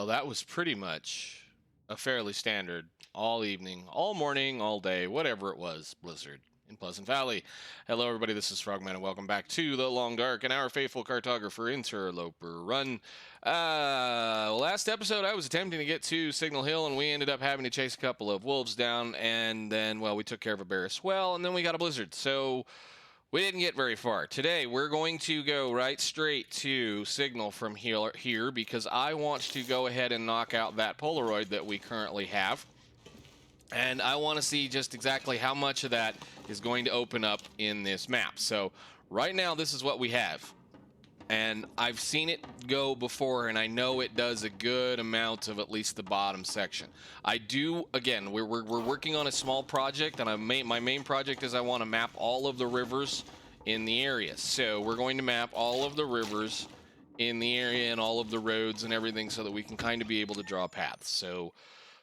Well, that was pretty much a fairly standard all evening, all morning, all day, whatever it was, blizzard in Pleasant Valley. Hello, everybody. This is Frogman, and welcome back to The Long Dark and our faithful cartographer interloper run. Last episode, I was attempting to get to Signal Hill, and we ended up having to chase a couple of wolves down, and then, well, we took care of a bear as well, and then we got a blizzard. So we didn't get very far. Today, we're going to go right straight to Signal from here because I want to go ahead and knock out that Polaroid that we currently have. And I want to see just exactly how much of that is going to open up in this map. So right now, this is what we have. And I've seen it go before, and I know it does a good amount of at least the bottom section. I do, again, we're working on a small project, and my main project is I want to map all of the rivers in the area. So we're going to map all of the rivers in the area and all of the roads and everything so that we can kind of be able to draw paths. So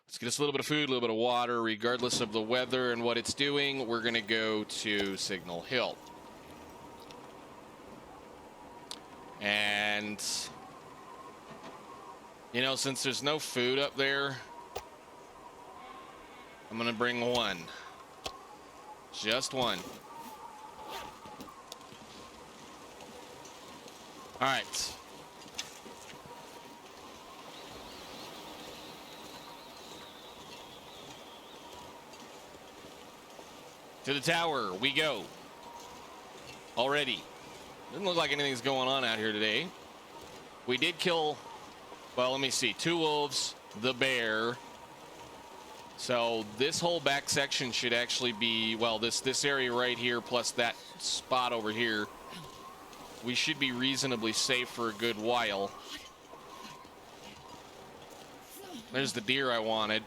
let's get us a little bit of food, a little bit of water, regardless of the weather and what it's doing. We're going to go to Signal Hill. And, you know, since there's no food up there, I'm going to bring one. Just one. All right. To the tower we go. Already. Doesn't look like anything's going on out here today. We did kill, well, let me see, 2 wolves, the bear. So this whole back section should actually be, well, this area right here plus that spot over here, we should be reasonably safe for a good while. There's the deer I wanted.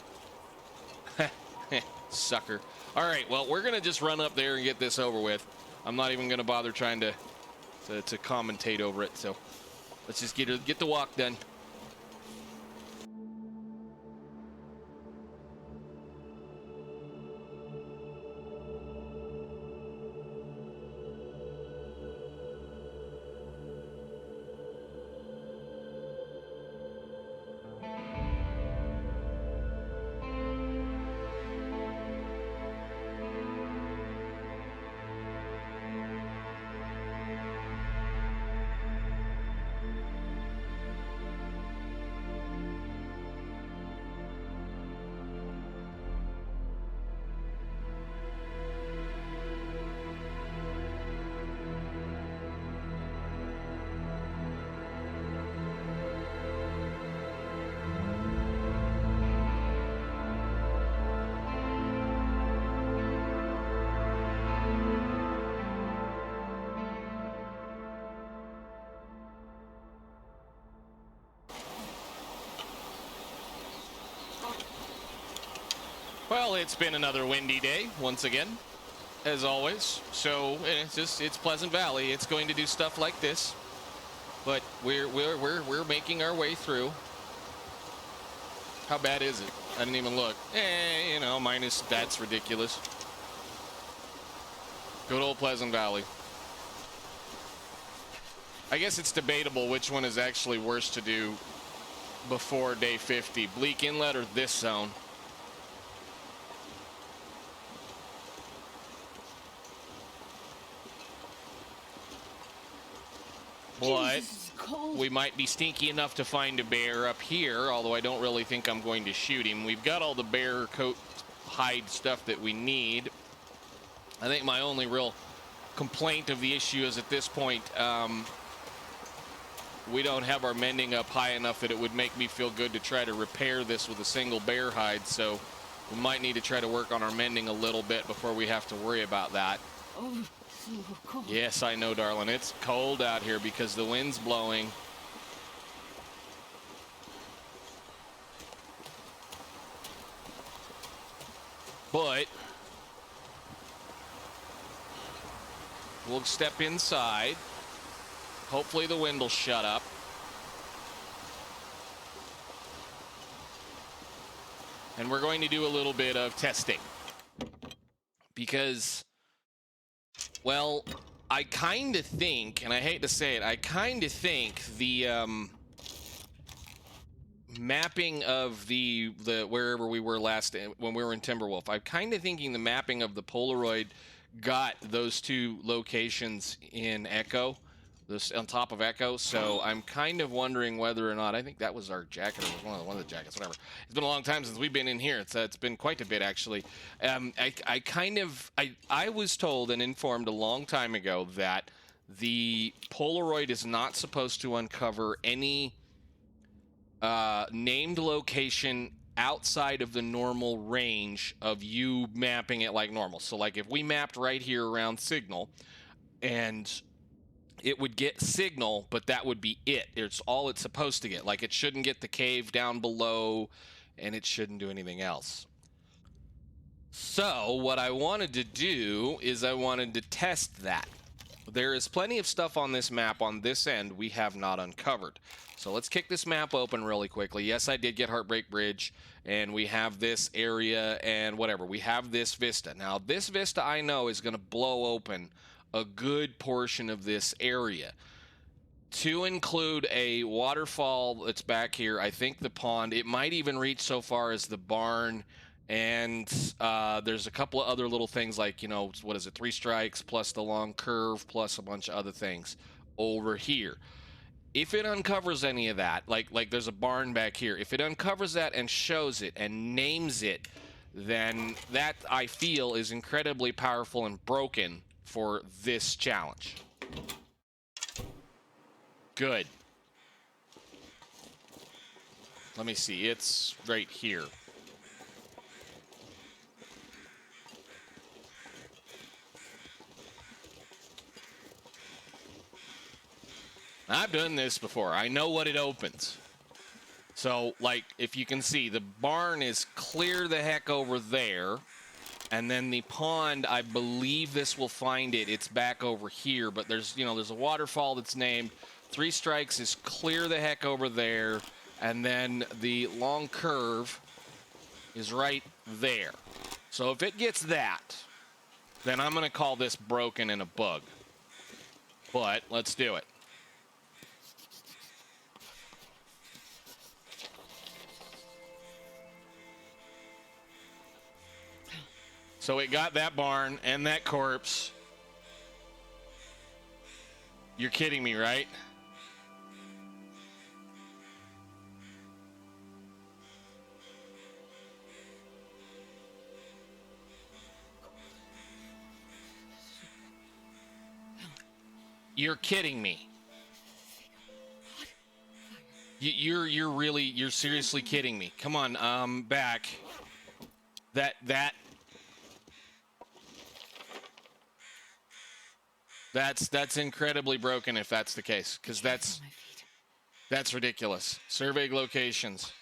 Sucker. All right, well, we're going to just run up there and get this over with. I'm not even going to bother trying to commentate over it, so let's just get the walk done. Well, it's been another windy day once again, as always. So it's Pleasant Valley. It's going to do stuff like this, but we're making our way through. How bad is it? I didn't even look. You know, that's ridiculous. Good old Pleasant Valley. I guess it's debatable which one is actually worse to do before day 50, Bleak Inlet or this zone. But we might be stinky enough to find a bear up here, although I don't really think I'm going to shoot him. We've got all the bear coat hide stuff that we need. I think my only real complaint of the issue is at this point, we don't have our mending up high enough that it would make me feel good to try to repair this with a single bear hide, so we might need to try to work on our mending a little bit before we have to worry about that. Oh. Cold. Yes, I know, darling. It's cold out here because the wind's blowing. But we'll step inside. Hopefully the wind will shut up. And we're going to do a little bit of testing. Because, well, I kind of think, and I hate to say it, I kind of think the mapping of the wherever we were last when we were in Timberwolf. I'm kind of thinking the mapping of the Polaroid got those two locations in Echo, this on top of Echo. So I'm kind of wondering whether or not, I think that was our jacket, or it was one of the jackets, whatever. It's been a long time since we've been in here. It's been quite a bit, actually. I was told and informed a long time ago that the Polaroid is not supposed to uncover any named location outside of the normal range of you mapping it like normal. So like if we mapped right here around Signal, and it would get Signal, but that would be it. It's all it's supposed to get. Like it shouldn't get the cave down below, and it shouldn't do anything else. So what I wanted to do is I wanted to test that. There is plenty of stuff on this map on this end we have not uncovered. So let's kick this map open really quickly. Yes, I did get Heartbreak Bridge, and we have this area and whatever. We have this vista. Now, this vista I know is going to blow open a good portion of this area, to include a waterfall that's back here. I think the pond, it might even reach so far as the barn, and there's a couple of other little things like, you know, what is it, 3 strikes plus the long curve plus a bunch of other things over here. If it uncovers any of that, like there's a barn back here, if it uncovers that and shows it and names it, then that, I feel, is incredibly powerful and broken for this challenge. Good. Let me see. It's right here. I've done this before. I know what it opens. So, like, if you can see, the barn is clear the heck over there. And then the pond, I believe this will find it. It's back over here. But there's, you know, there's a waterfall that's named. 3 strikes is clear the heck over there. And then the long curve is right there. So if it gets that, then I'm going to call this broken and a bug. But let's do it. So it got that barn and that corpse. You're kidding me, right? You're kidding me. You're seriously kidding me. Come on, back. That's incredibly broken if that's the case, because that's ridiculous. Survey locations.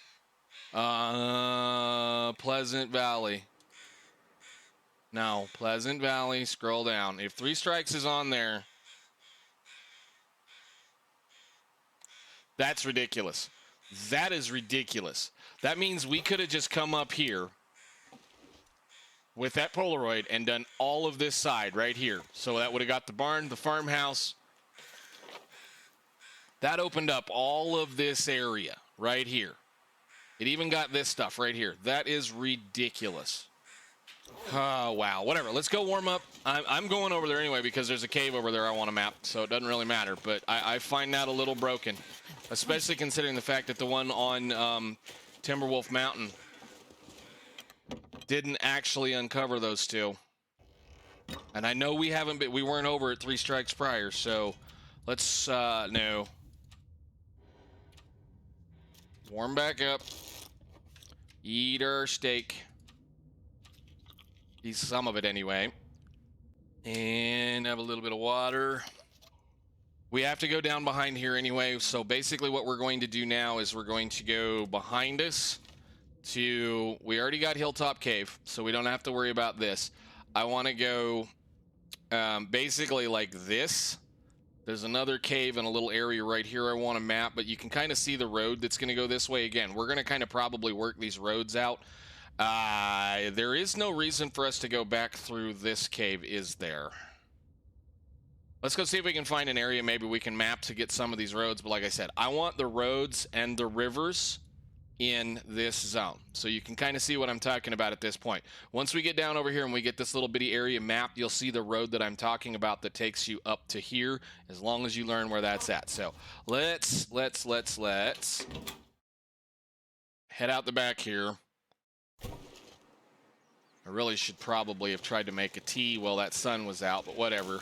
Pleasant Valley. No, Pleasant Valley, scroll down. If 3 strikes is on there, that's ridiculous. That is ridiculous. That means we could have just come up here with that Polaroid and done all of this side right here. So that would have got the barn, the farmhouse. That opened up all of this area right here. It even got this stuff right here. That is ridiculous. Oh, wow. Whatever. Let's go warm up. I'm going over there anyway because there's a cave over there I want to map, so it doesn't really matter. But I find that a little broken, especially considering the fact that the one on Timberwolf Mountain didn't actually uncover those two. And I know we weren't over at 3 strikes prior, so let's, no. Warm back up. Eat our steak. Eat some of it anyway. And have a little bit of water. We have to go down behind here anyway, so basically what we're going to do now is we're going to go behind us to, we already got Hilltop Cave, so we don't have to worry about this. I want to go basically like this. There's another cave and a little area right here I want to map, but you can kind of see the road that's going to go this way. Again, we're going to kind of probably work these roads out. There is no reason for us to go back through this cave, is there? Let's go see if we can find an area maybe we can map to get some of these roads, but like I said, I want the roads and the rivers in this zone. So you can kind of see what I'm talking about at this point. Once we get down over here and we get this little bitty area mapped, you'll see the road that I'm talking about that takes you up to here, as long as you learn where that's at. So let's head out the back here. I really should probably have tried to make a T while that sun was out, but whatever.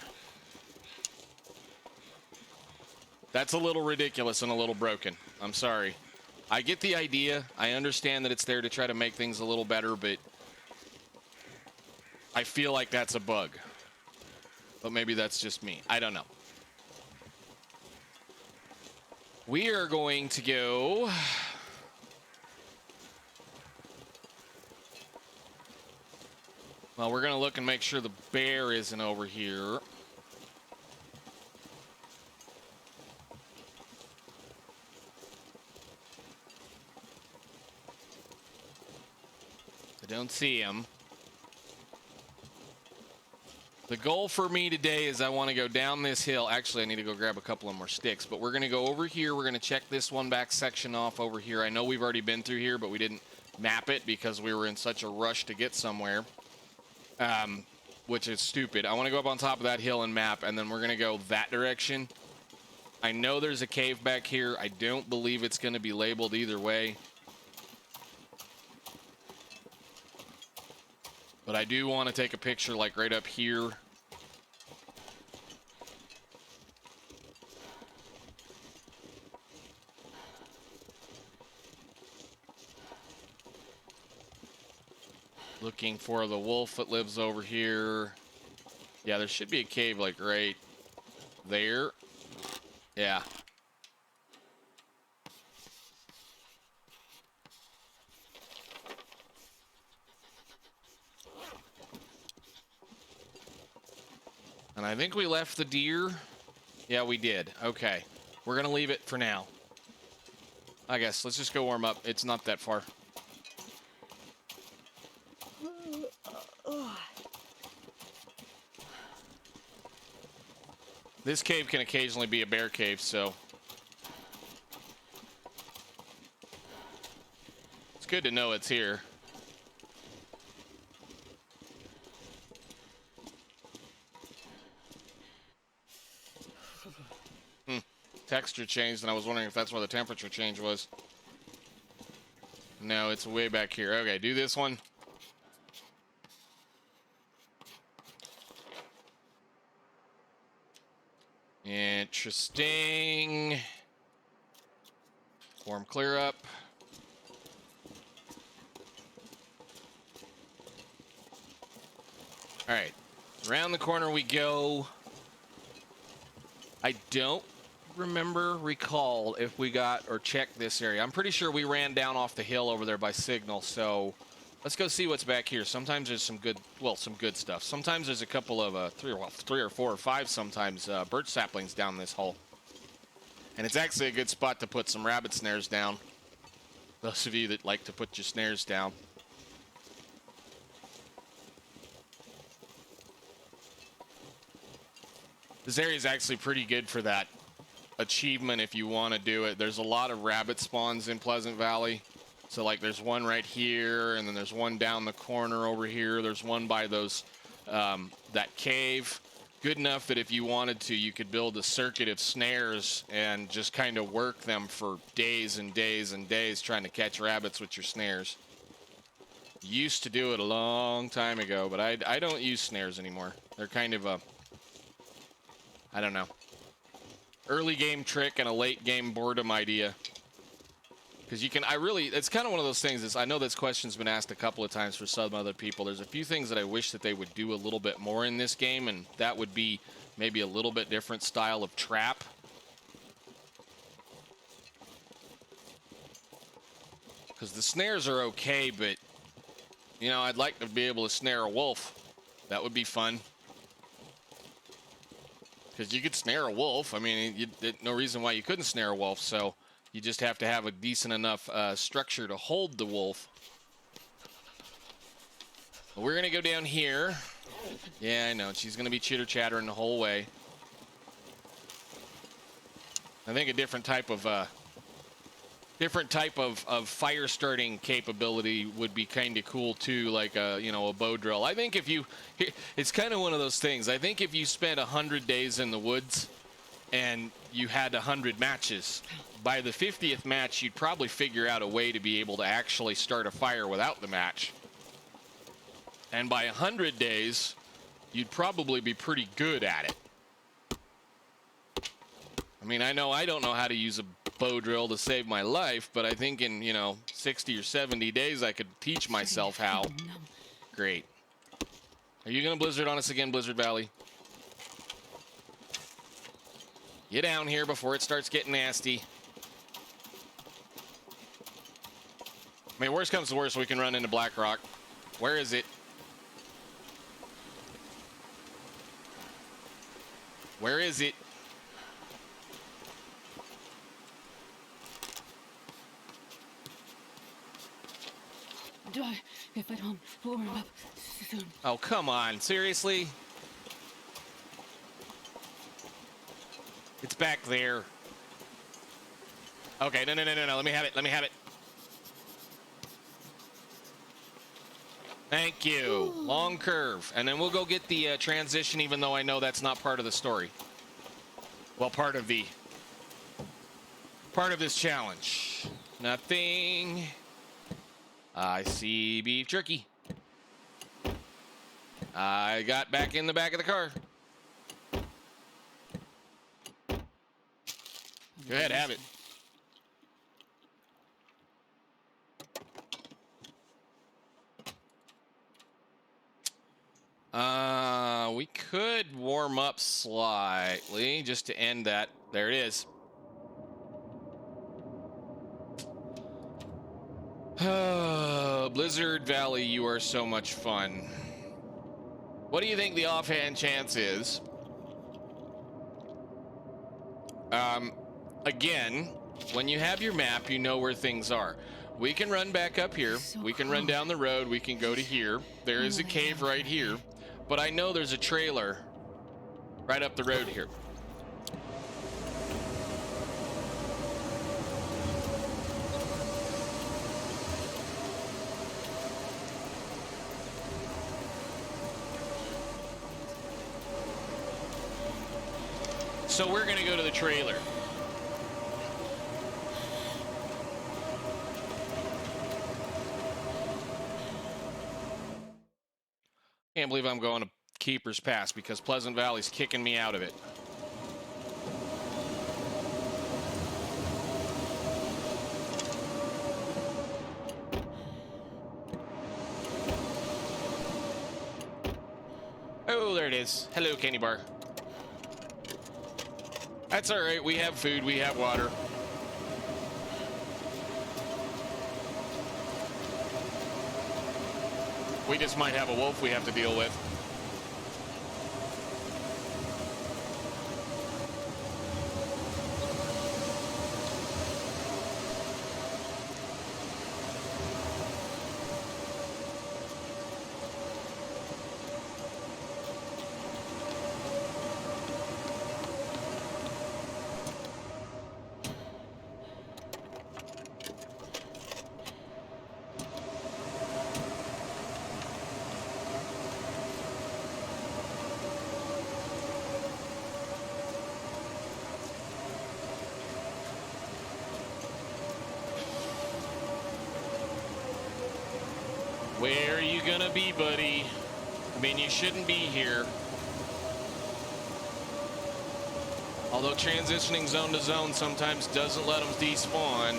That's a little ridiculous and a little broken. I'm sorry. I get the idea. I understand that it's there to try to make things a little better, but I feel like that's a bug. But maybe that's just me. I don't know. We are going to go... Well, we're going to look and make sure the bear isn't over here. I don't see him. The goal for me today is I want to go down this hill. Actually, I need to go grab a couple of more sticks, but we're going to go over here. We're going to check this one back section off over here. I know we've already been through here, but we didn't map it because we were in such a rush to get somewhere, which is stupid. I want to go up on top of that hill and map, and then we're going to go that direction. I know there's a cave back here. I don't believe it's going to be labeled either way. But I do want to take a picture like right up here. Looking for the wolf that lives over here. Yeah, there should be a cave like right there. Yeah. And I think we left the deer. Yeah, we did. Okay. We're going to leave it for now. I guess. Let's just go warm up. It's not that far. This cave can occasionally be a bear cave, so... It's good to know it's here. Texture changed, and I was wondering if that's where the temperature change was. No, it's way back here. Okay, do this one. Interesting. Warm clear up. All right, around the corner we go. I don't recall if we got or checked this area. I'm pretty sure we ran down off the hill over there by signal, so let's go see what's back here. Sometimes there's some good, well, some good stuff. Sometimes there's a couple of three or four or five sometimes birch saplings down this hole, and it's actually a good spot to put some rabbit snares down. Those of you that like to put your snares down. This area is actually pretty good for that achievement if you want to do it. There's a lot of rabbit spawns in Pleasant Valley. So like there's one right here, and then there's one down the corner over here. There's one by those that cave. Good enough that if you wanted to, you could build a circuit of snares and just kind of work them for days and days and days trying to catch rabbits with your snares. Used to do it a long time ago, but I don't use snares anymore. They're kind of a, I don't know, early game trick and a late game boredom idea. Because you can, it's kind of one of those things is, I know this question's been asked a couple of times for some other people. There's a few things that I wish that they would do a little bit more in this game, and that would be maybe a little bit different style of trap. Because the snares are okay, but, you know, I'd like to be able to snare a wolf. That would be fun. Because you could snare a wolf. I mean, there's no reason why you couldn't snare a wolf, so you just have to have a decent enough structure to hold the wolf. But we're going to go down here. Yeah, I know. She's going to be chitter-chattering the whole way. I think a different type of different type of fire starting capability would be kind of cool too, like a a bow drill. I think if you, it's kind of one of those things. I think if you spent 100 days in the woods and you had 100 matches, by the 50th match you'd probably figure out a way to be able to actually start a fire without the match. And by 100 days you'd probably be pretty good at it. I mean, I don't know how to use a bow drill to save my life, but I think in 60 or 70 days I could teach myself how. Great. Are you gonna blizzard on us again, Blizzard Valley? Get down here before it starts getting nasty. I mean, worst comes to worst, we can run into Black Rock. Where is it? Where is it? Die if I don't warm up soon. Oh, come on. Seriously? It's back there. Okay, no. Let me have it. Let me have it. Thank you. Long curve. And then we'll go get the transition, even though I know that's not part of the story. Well, part of this challenge. Nothing. I see beef jerky. I got back in the back of the car. Go ahead, have it. We could warm up slightly just to end that. There it is. Blizzard Valley, you are so much fun. What do you think the offhand chance is? Again, when you have your map, you know where things are. We can run back up here. We can run down the road. We can go to here. There is a cave right here. But I know there's a trailer right up the road here. So we're gonna go to the trailer. Can't believe I'm going to Keeper's Pass because Pleasant Valley's kicking me out of it. Oh, there it is. Hello, candy bar. That's all right. We have food. We have water. We just might have a wolf we have to deal with. Where are you gonna be, buddy? I mean, you shouldn't be here. Although transitioning zone to zone sometimes doesn't let them despawn.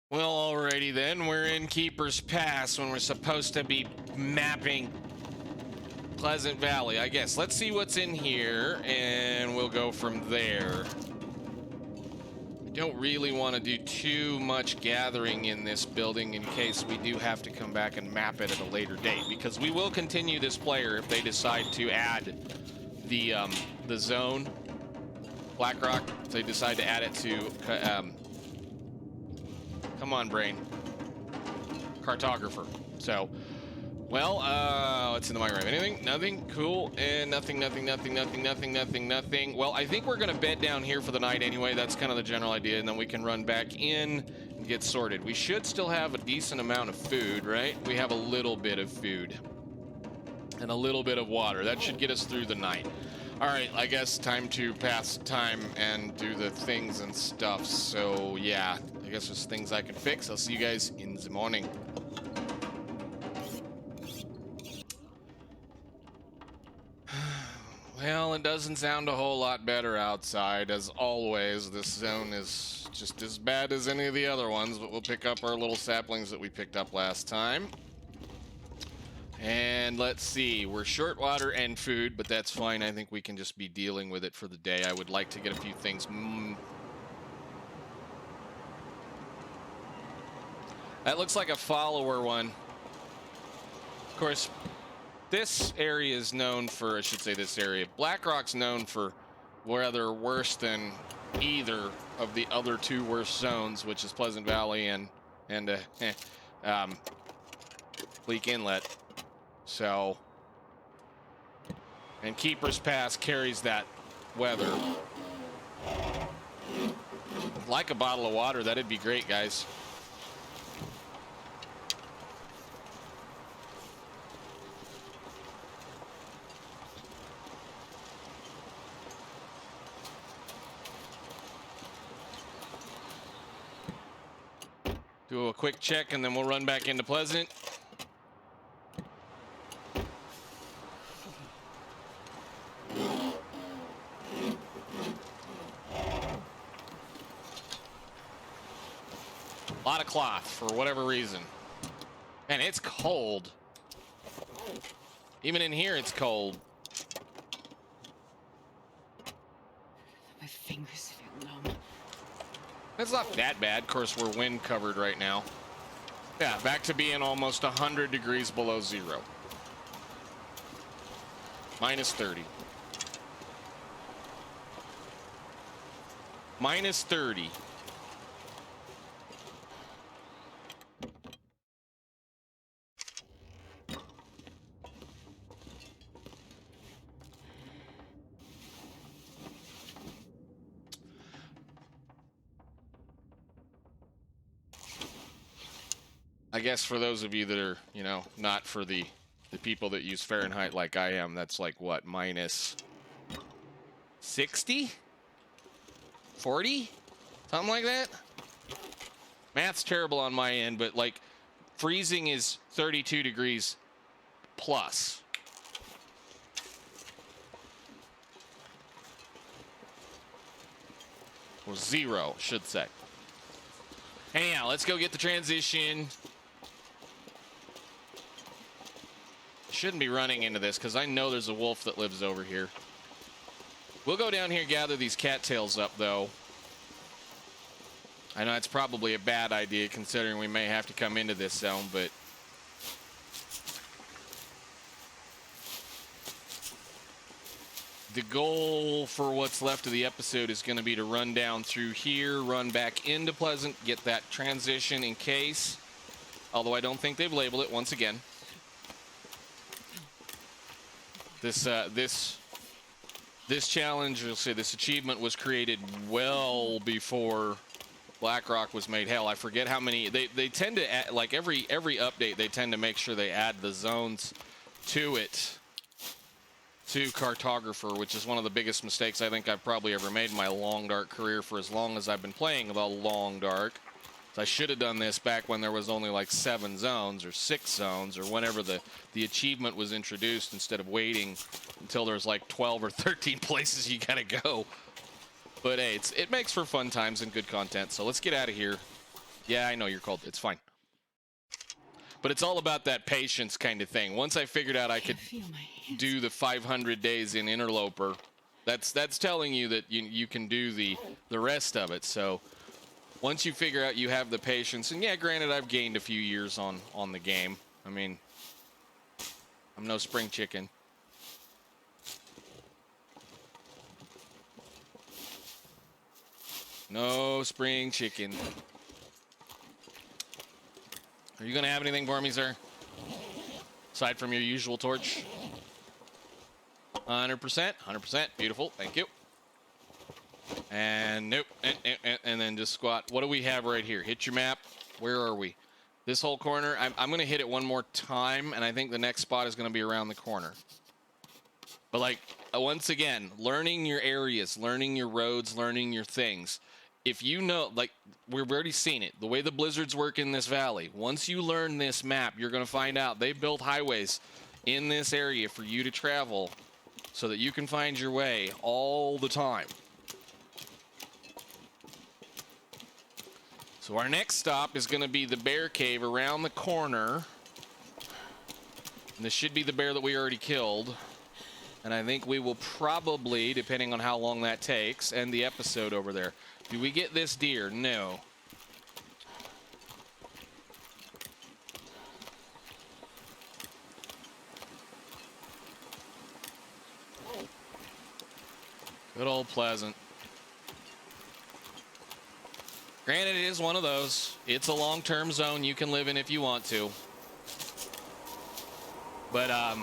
Well, alrighty then. We're in Keeper's Pass when we're supposed to be mapping Pleasant Valley, I guess. Let's see what's in here, and we'll go from there. I don't really want to do too much gathering in this building in case we do have to come back and map it at a later date, because we will continue this player if they decide to add the zone. Blackrock, if they decide to add it to... come on, brain. Cartographer. So, well, what's in the microwave? Anything? Nothing? Cool. And nothing. Well, I think we're going to bed down here for the night anyway. That's kind of the general idea. And then we can run back in and get sorted. We should still have a decent amount of food, right? We have a little bit of food. And a little bit of water. That should get us through the night. All right, I guess time to pass time and do the things and stuff. So, yeah, I guess there's things I can fix. I'll see you guys in the morning. Well, it doesn't sound a whole lot better outside. As always, this zone is just as bad as any of the other ones, but we'll pick up our little saplings that we picked up last time. And let's see, we're short water and food, but that's fine. I think we can just be dealing with it for the day. I would like to get a few things. That looks like a follower one. Of course, this area is known for, I should say this area, Blackrock's known for weather worse than either of the other two worst zones, which is Pleasant Valley and Bleak Inlet. So, and Keeper's Pass carries that weather. Like a bottle of water, that'd be great, guys. Do a quick check and then we'll run back into Pleasant. A lot of cloth for whatever reason. And it's cold. Even in here, it's cold. My fingers feel numb. It's not that bad. Of course, we're wind covered right now. Yeah, back to being almost 100 degrees below zero. Minus 30. Minus 30. I guess for those of you that are, you know, not for the people that use Fahrenheit like I am, that's like what, minus 60? 40? Something like that? Math's terrible on my end, but like freezing is 32 degrees plus. Or zero, should say. Anyhow, let's go get the transition. Shouldn't be running into this because I know there's a wolf that lives over here. We'll go down here, gather these cattails up, though. I know it's probably a bad idea considering we may have to come into this zone, but the goal for what's left of the episode is going to be to run down through here, run back into Pleasant, get that transition in case. Although I don't think they've labeled it once again. This challenge, you'll say this achievement was created well before Blackrock was made. Hell, I forget how many. They tend to add, like every update, they tend to make sure they add the zones to it, to Cartographer, which is one of the biggest mistakes I think I've probably ever made in my Long Dark career for as long as I've been playing the Long Dark. So I should have done this back when there was only like 7 zones or 6 zones or whenever the achievement was introduced instead of waiting until there's like 12 or 13 places you gotta go. But hey, it makes for fun times and good content. So let's get out of here. Yeah, I know you're cold. It's fine. But it's all about that patience kind of thing. Once I figured out I could do the 500 days in Interloper, that's telling you that you can do the rest of it. So once you figure out you have the patience, and yeah, granted, I've gained a few years on the game. I mean, I'm no spring chicken. No spring chicken. Are you gonna have anything for me, sir? Aside from your usual torch? 100%, 100%. Beautiful, thank you. And nope, and then just squat. What do we have right here? Hit your map. Where are we? This whole corner. I'm gonna hit it one more time, and I think the next spot is gonna be around the corner. But like, once again, learning your areas, learning your roads, learning your things. If you know, like, we've already seen it, the way the blizzards work in this valley, once you learn this map, you're going to find out they built highways in this area for you to travel so that you can find your way all the time. So our next stop is going to be the bear cave around the corner. And this should be the bear that we already killed. And I think we will probably, depending on how long that takes, end the episode over there. Do we get this deer? No. Good old Pleasant. Granted, it is one of those. It's a long-term zone you can live in if you want to. But,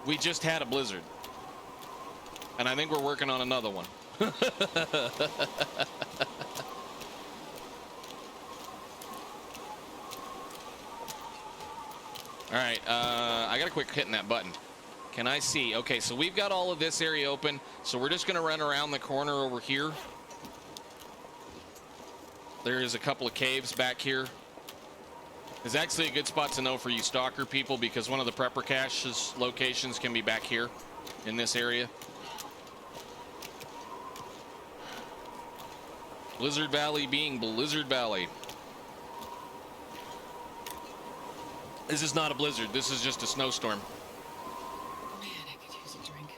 we just had a blizzard. And I think we're working on another one. All right, I got a quick hitting that button. Can I see? Okay, so we've got all of this area open. So we're just going to run around the corner over here. There is a couple of caves back here. It's actually a good spot to know for you stalker people because one of the prepper caches locations can be back here in this area. Blizzard Valley being Blizzard Valley. This is not a blizzard. This is just a snowstorm. Man, I could use a drink.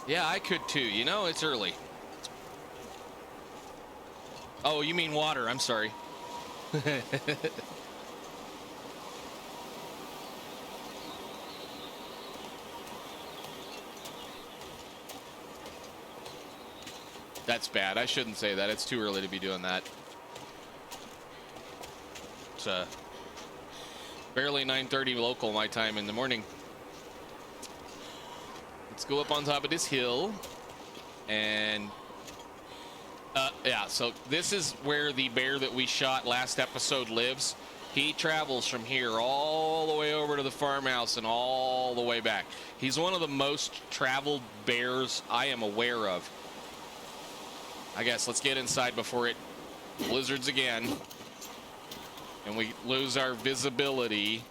Yeah, I could too. You know, it's early. Oh, you mean water. I'm sorry. That's bad. I shouldn't say that. It's too early to be doing that. It's barely 9:30 local my time in the morning. Let's go up on top of this hill. And yeah, so this is where the bear that we shot last episode lives. He travels from here all the way over to the farmhouse and all the way back. He's one of the most traveled bears I am aware of. I guess let's get inside before it blizzards again and we lose our visibility.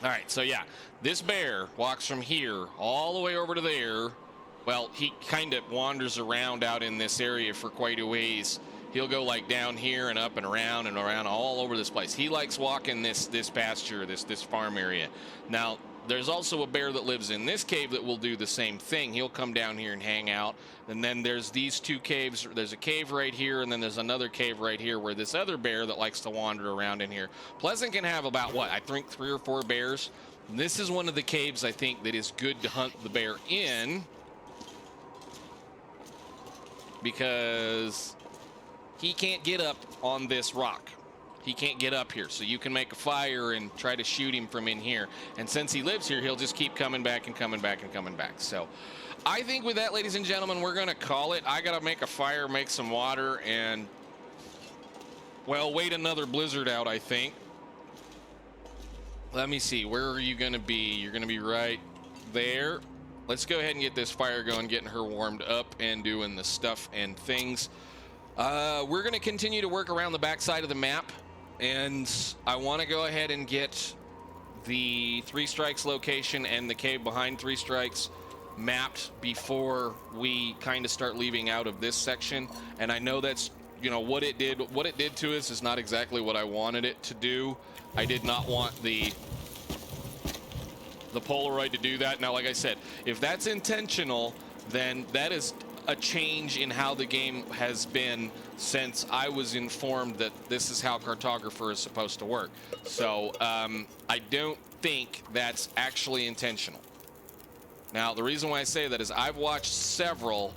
All right, so yeah, this bear walks from here all the way over to there. Well, he kind of wanders around out in this area for quite a ways. He'll go like down here and up and around all over this place. He likes walking this pasture, this farm area. Now, there's also a bear that lives in this cave that will do the same thing. He'll come down here and hang out. And then there's these two caves. There's a cave right here, and then there's another cave right here where this other bear that likes to wander around in here. Pleasant can have about, what, I think 3 or 4 bears. And this is one of the caves, I think, that is good to hunt the bear in. Because he can't get up on this rock. He can't get up here, so you can make a fire and try to shoot him from in here. And since he lives here, he'll just keep coming back and coming back and coming back. So I think with that, ladies and gentlemen, we're going to call it. I got to make a fire, make some water, and, well, wait another blizzard out, I think. Let me see. Where are you going to be? You're going to be right there. Let's go ahead and get this fire going, getting her warmed up and doing the stuff and things. We're going to continue to work around the backside of the map. And I want to go ahead and get the 3 Strikes location and the cave behind 3 Strikes mapped before we kind of start leaving out of this section. And I know that's, you know, what it did to us is not exactly what I wanted it to do. I did not want the Polaroid to do that. Now, like I said, if that's intentional, then that is a change in how the game has been since I was informed that this is how Cartographer is supposed to work. So I don't think that's actually intentional. Now, the reason why I say that is I've watched several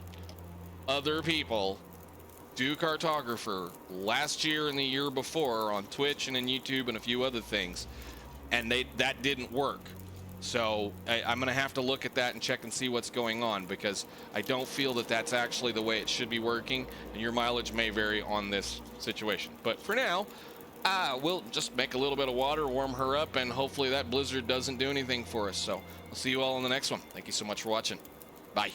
other people do Cartographer last year and the year before on Twitch and in YouTube and a few other things, and that didn't work. So I'm gonna have to look at that and check and see what's going on, because I don't feel that that's actually the way it should be working, and your mileage may vary on this situation. But for now, we'll just make a little bit of water, warm her up, and hopefully that blizzard doesn't do anything for us. So I'll see you all in the next one. Thank you so much for watching. Bye.